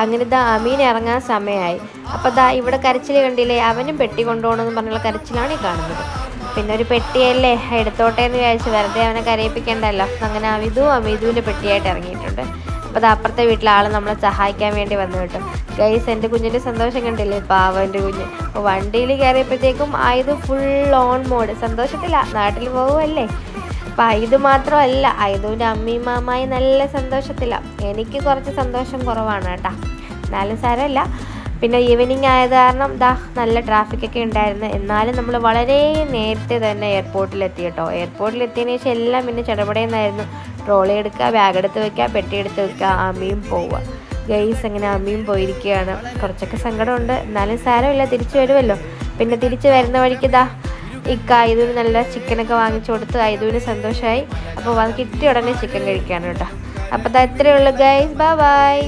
അങ്ങനെ ഇതാ അമീൻ ഇറങ്ങാൻ സമയമായി. അപ്പോൾ ദാ ഇവിടെ കരച്ചിൽ കണ്ടില്ലേ, അവനും പെട്ടി കൊണ്ടുപോകണമെന്ന് പറഞ്ഞുള്ള കരച്ചിലാണ് ഈ കാണുന്നത്. പിന്നെ ഒരു പെട്ടിയല്ലേ എടുത്തോട്ടെ എന്ന് വിചാരിച്ച് വെറുതെ അവനെ കരയിപ്പിക്കണ്ടല്ലോ. അങ്ങനെ അമിതുവിൻ്റെ പെട്ടിയായിട്ട് ഇറങ്ങിയിട്ടുണ്ട്. അപ്പോൾ അത് അപ്പുറത്തെ വീട്ടിലെ ആൾ നമ്മളെ സഹായിക്കാൻ വേണ്ടി വന്നു കേട്ടോ. ഗൈസ്, എൻ്റെ കുഞ്ഞിൻ്റെ സന്തോഷം കണ്ടില്ലേ, പാവൻ്റെ കുഞ്ഞ്. അപ്പോൾ വണ്ടിയിൽ കയറിയപ്പോഴത്തേക്കും ഇത് ഫുൾ ഓൺ മോഡ്, സന്തോഷത്തില്ല, നാട്ടിൽ പോകുമല്ലേ. അപ്പം ഇത് മാത്രമല്ല, ഐതുവിൻ്റെ അമ്മയും മാമായി നല്ല സന്തോഷത്തിലാണ്. എനിക്ക് കുറച്ച് സന്തോഷം കുറവാണ് കേട്ടോ, എന്നാലും സാരമില്ല. പിന്നെ ഈവനിങ് ആയത് കാരണം നല്ല ട്രാഫിക്കൊക്കെ ഉണ്ടായിരുന്നു. എന്നാലും നമ്മൾ വളരെ നേരത്തെ തന്നെ എയർപോർട്ടിലെത്തി കേട്ടോ. എയർപോർട്ടിലെത്തിയതിന് ശേഷം എല്ലാം പിന്നെ ചടപടയെന്നായിരുന്നു. ട്രോളി എടുക്കുക, ബാഗ് എടുത്ത് വയ്ക്കുക, പെട്ടി എടുത്ത് വയ്ക്കുക, അമ്മയും പോവുക. ഗൈസ്, അങ്ങനെ അമ്മയും പോയിരിക്കുകയാണ്. കുറച്ചൊക്കെ സങ്കടമുണ്ട്, എന്നാലും സാരമില്ല, തിരിച്ചു വരുമല്ലോ. പിന്നെ തിരിച്ച് വരുന്ന വഴിക്ക് ഐതുവിന് നല്ല ചിക്കനൊക്കെ വാങ്ങിച്ചു കൊടുത്ത് ഐതുവിന് സന്തോഷമായി. അപ്പോൾ കിട്ടിയ ഉടനെ ചിക്കൻ കഴിക്കുകയാണ് കേട്ടോ. അപ്പോൾ ഇത്രയേ ഉള്ളൂ ഗൈസ്, ബൈ ബൈ.